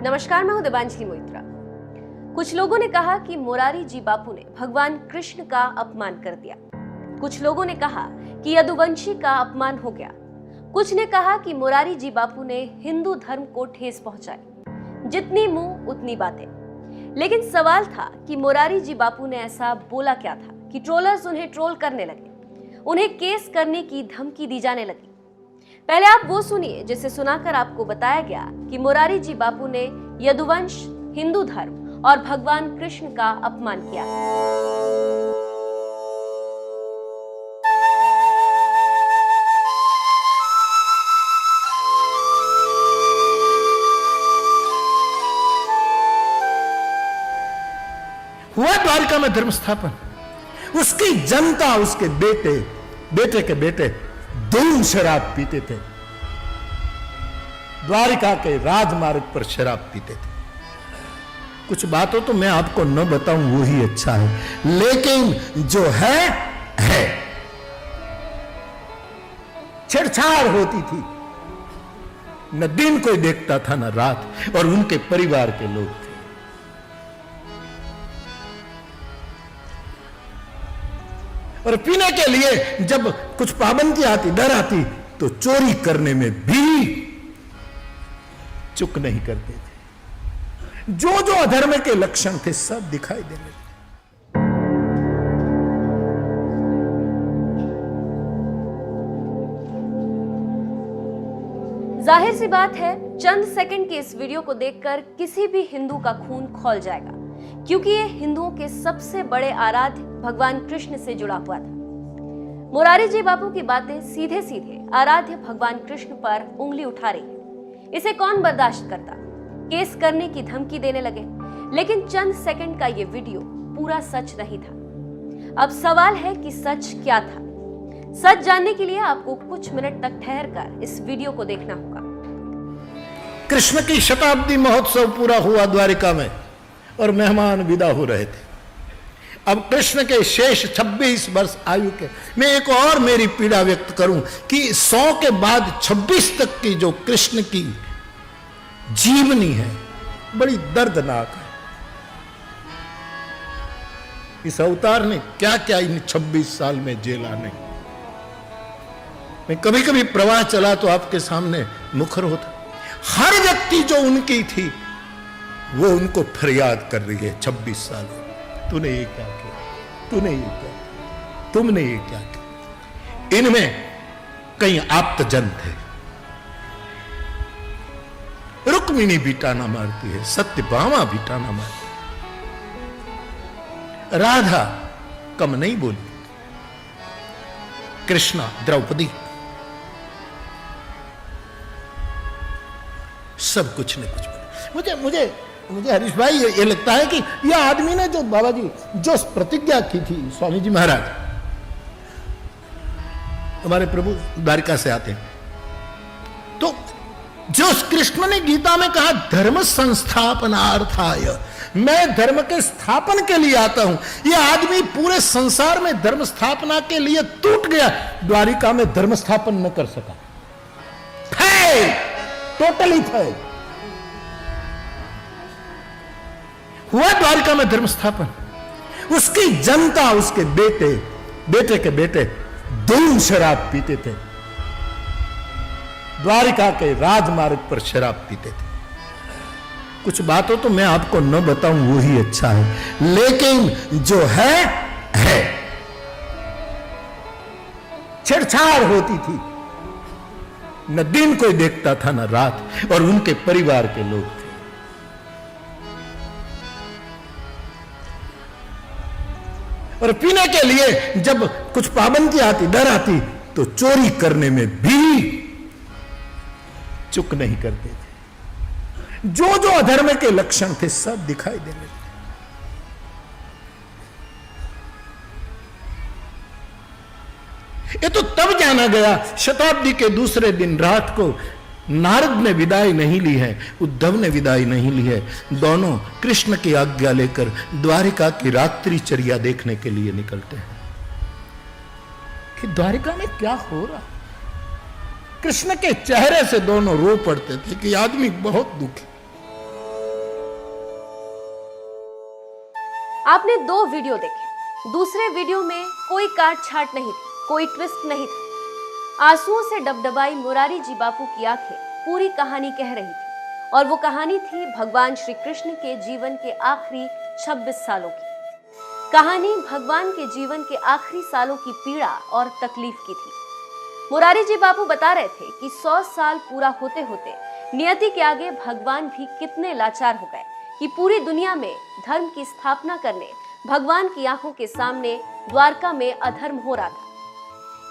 नमस्कार, मैं हूं दिबांजलि मोइत्रा। कुछ लोगों ने कहा कि मोरारी जी बापू ने भगवान कृष्ण का अपमान कर दिया। कुछ लोगों ने कहा कि यदुवंशी का अपमान हो गया। कुछ ने कहा कि मोरारी जी बापू ने हिंदू धर्म को ठेस पहुंचाई। जितनी मुंह उतनी बातें। लेकिन सवाल था कि मोरारी जी बापू ने ऐसा बोला क्या था कि ट्रोलर्स उन्हें ट्रोल करने लगे, उन्हें केस करने की धमकी दी जाने लगी। पहले आप वो सुनिए जिसे सुनाकर आपको बताया गया कि मोरारी जी बापू ने यदुवंश, हिंदू धर्म और भगवान कृष्ण का अपमान किया। हुआ द्वारिका में धर्म स्थापन। उसकी जनता, उसके बेटे, बेटे के बेटे धूम शराब पीते थे। द्वारिका के राजमार्ग पर शराब पीते थे। कुछ बातों तो मैं आपको न बताऊं वो ही अच्छा है, लेकिन जो है छेड़छाड़ होती थी। न दिन कोई देखता था न रात, और उनके परिवार के लोग थे। और पीने के लिए जब कुछ पाबंदी आती, डर आती, तो चोरी करने में भी चुक नहीं करते थे। जो जो अधर्म के लक्षण थे सब दिखाई देने लगे। जाहिर सी बात है, चंद सेकंड के इस वीडियो को देखकर किसी भी हिंदू का खून खौल जाएगा, क्योंकि ये हिंदुओं के सबसे बड़े आराध्य भगवान कृष्ण से जुड़ा हुआ था। मोरारी जी बापू की बातें सीधे सीधे आराध्य भगवान कृष्ण पर उंगली उठा रही है। इसे कौन बर्दाश्त करता? केस करने की धमकी देने लगे। लेकिन चंद सेकंड का ये वीडियो पूरा सच नहीं था। अब सवाल है कि सच क्या था? सच जानने के लिए आपको कुछ मिनट तक ठहरकर इस वीडियो को देखना होगा। कृष्ण की शताब्दी महोत्सव पूरा हुआ द्वारिका में, और मेहमान विदा हो रहे थे। अब कृष्ण के शेष 26 वर्ष आयु के, मैं एक और मेरी पीड़ा व्यक्त करूं कि 100 के बाद 26 तक की जो कृष्ण की जीवनी है, बड़ी दर्दनाक है। इस अवतार ने क्या क्या इन 26 साल में झेला नहीं। मैं कभी कभी प्रवाह चला तो आपके सामने मुखर होता। हर व्यक्ति जो उनकी थी वो उनको फरियाद कर रही है 26 साल में, तूने ये क्या किया, तूने ये क्या किया, तुमने ये क्या किया। इनमें कई आप्तजन थे। रुक्मिणी भी ताना मारती है, सत्यभामा भी ताना मारती है, राधा कम नहीं बोली, कृष्णा, द्रौपदी, सब कुछ न कुछ बोले। मुझे हरीश भाई ये लगता है कि यह आदमी ने जो बाबा जी जो प्रतिज्ञा की थी, स्वामी जी महाराज हमारे प्रभु द्वारिका से आते हैं, तो जो कृष्ण ने गीता में कहा धर्म संस्थापनार्थाय, मैं धर्म के स्थापन के लिए आता हूं, यह आदमी पूरे संसार में धर्म स्थापना के लिए टूट गया, द्वारिका में धर्म स्थापन न कर सका। Fail, totally fail. हुआ द्वारिका में धर्म स्थापन। उसकी जनता, उसके बेटे, बेटे के बेटे धूम शराब पीते थे। द्वारिका के राजमार्ग पर शराब पीते थे। कुछ बातों तो मैं आपको न बताऊं वो ही अच्छा है, लेकिन जो है छेड़छाड़ होती थी। न दिन कोई देखता था न रात, और उनके परिवार के लोग थे। और पीने के लिए जब कुछ पाबंदी आती, डर आती, तो चोरी करने में भी चुक नहीं करते थे। जो जो अधर्म के लक्षण थे सब दिखाई देने लगे। ये तो तब जाना गया, शताब्दी के दूसरे दिन रात को नारद ने विदाई नहीं ली है, उद्धव ने विदाई नहीं ली है। दोनों कृष्ण की आज्ञा लेकर द्वारिका की रात्रिचर्या देखने के लिए निकलते हैं कि द्वारिका में क्या हो रहा। कृष्ण के चेहरे से दोनों रो पड़ते थे कि आदमी बहुत दुखी। आपने 2 वीडियो देखे। दूसरे वीडियो में कोई काट छाट नहीं थी, कोई ट्विस्ट नहीं था। आंसुओं से डबडबाई मुरारी जी बापू की आंखें पूरी कहानी कह रही थी, और वो कहानी थी भगवान श्री कृष्ण के जीवन के आखिरी 26 सालों की। कहानी भगवान के जीवन के आखिरी सालों की पीड़ा और तकलीफ की थी। मुरारी जी बापू बता रहे थे कि 100 साल पूरा होते होते नियति के आगे भगवान भी कितने लाचार हो गए कि पूरी दुनिया में धर्म की स्थापना करने भगवान की आंखों के सामने द्वारका में अधर्म हो रहा था।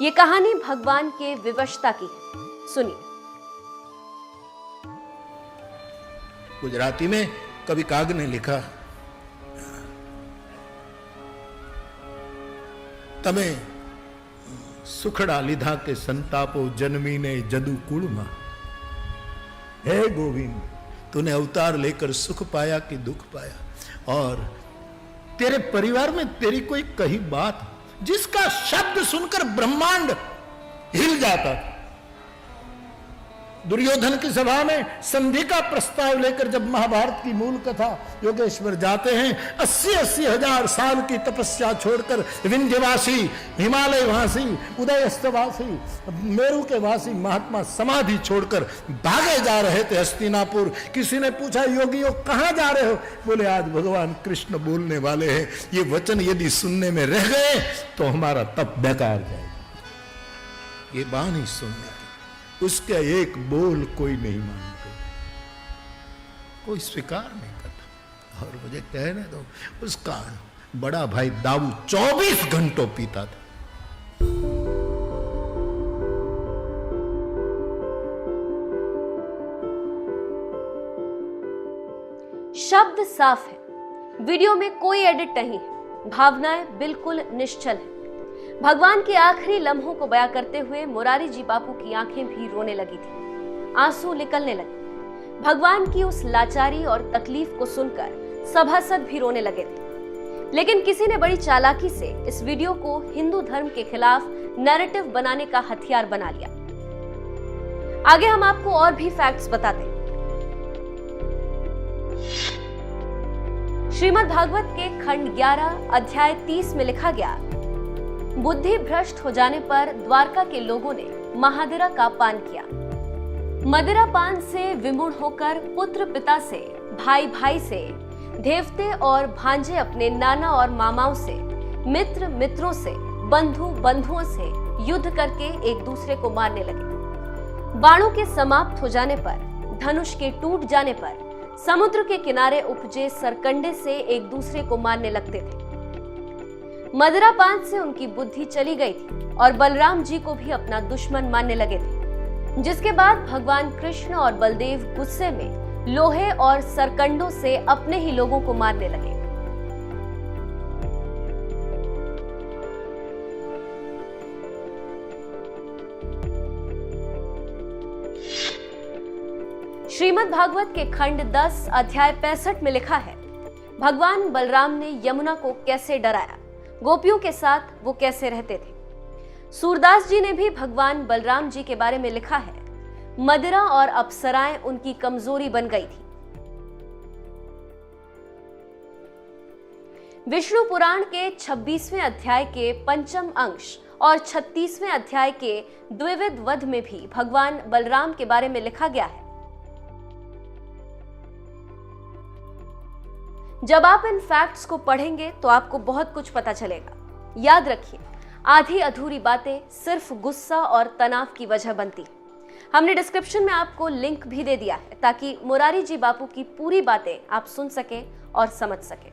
ये कहानी भगवान के विवशता की है, सुनिए। गुजराती में कवि काग ने लिखा, तमे सुखड़ा लिधा के संतापो जन्मीने जदू कुलमा। हे गोविंद, तूने अवतार लेकर सुख पाया कि दुख पाया, और तेरे परिवार में तेरी कोई कही बात जिसका शब्द सुनकर ब्रह्मांड हिल जाता था। दुर्योधन की सभा में संधि का प्रस्ताव लेकर जब महाभारत की मूल कथा योगेश्वर जाते हैं, 80-80 हजार साल की तपस्या छोड़कर विंध्यवासी, हिमालय वासी, उदयस्तवासी, मेरू के वासी महात्मा समाधि छोड़कर भागे जा रहे थे हस्तिनापुर। किसी ने पूछा, योगियों कहां जा रहे हो? बोले, आज भगवान कृष्ण बोलने वाले हैं, ये वचन यदि सुनने में रह गए तो हमारा तप बेकार जाएगा। ये बानी सुनने, उसका एक बोल कोई नहीं मानते, कोई स्वीकार नहीं करता। और मुझे कहने दो, उसका बड़ा भाई दाऊ 24 घंटों पीता था। शब्द साफ है, वीडियो में कोई एडिट नहीं है, भावनाएं बिल्कुल निश्चल है। भगवान के आखिरी लम्हों को बयां करते हुए मुरारी जी बापू की आंखें भी रोने लगी थी, आंसू निकलने लगे। भगवान की उस लाचारी और तकलीफ को सुनकर सभासद भी रोने लगे थे। लेकिन किसी ने बड़ी चालाकी से इस वीडियो को हिंदू धर्म के खिलाफ नैरेटिव बनाने का हथियार बना लिया। आगे हम आपको और भी फैक्ट्स बताते हैं। श्रीमद् भागवत के खंड 11 अध्याय 30 में लिखा गया, बुद्धि भ्रष्ट हो जाने पर द्वारका के लोगों ने महादिरा का पान किया। मदिरा पान से विमूढ़ होकर पुत्र पिता से, भाई भाई से, देवते और भांजे अपने नाना और मामाओं से, मित्र मित्रों से, बंधु बंधुओं से युद्ध करके एक दूसरे को मारने लगे। बाणों के समाप्त हो जाने पर, धनुष के टूट जाने पर समुद्र के किनारे उपजे सरकंडे से एक दूसरे को मारने लगते थे। मदिरा पान से उनकी बुद्धि चली गई थी और बलराम जी को भी अपना दुश्मन मानने लगे थे, जिसके बाद भगवान कृष्ण और बलदेव गुस्से में लोहे और सरकंडों से अपने ही लोगों को मारने लगे। श्रीमद् भागवत के खंड 10 अध्याय 65 में लिखा है, भगवान बलराम ने यमुना को कैसे डराया, गोपियों के साथ वो कैसे रहते थे। सूरदास जी ने भी भगवान बलराम जी के बारे में लिखा है, मदिरा और अप्सराएं उनकी कमजोरी बन गई थी। विष्णु पुराण के 26वें अध्याय के पंचम अंश और 36वें अध्याय के द्विविध वध में भी भगवान बलराम के बारे में लिखा गया है। जब आप इन फैक्ट्स को पढ़ेंगे तो आपको बहुत कुछ पता चलेगा। याद रखिए, आधी अधूरी बातें सिर्फ गुस्सा और तनाव की वजह बनती है। हमने डिस्क्रिप्शन में आपको लिंक भी दे दिया है ताकि मुरारी जी बापू की पूरी बातें आप सुन सकें और समझ सकें।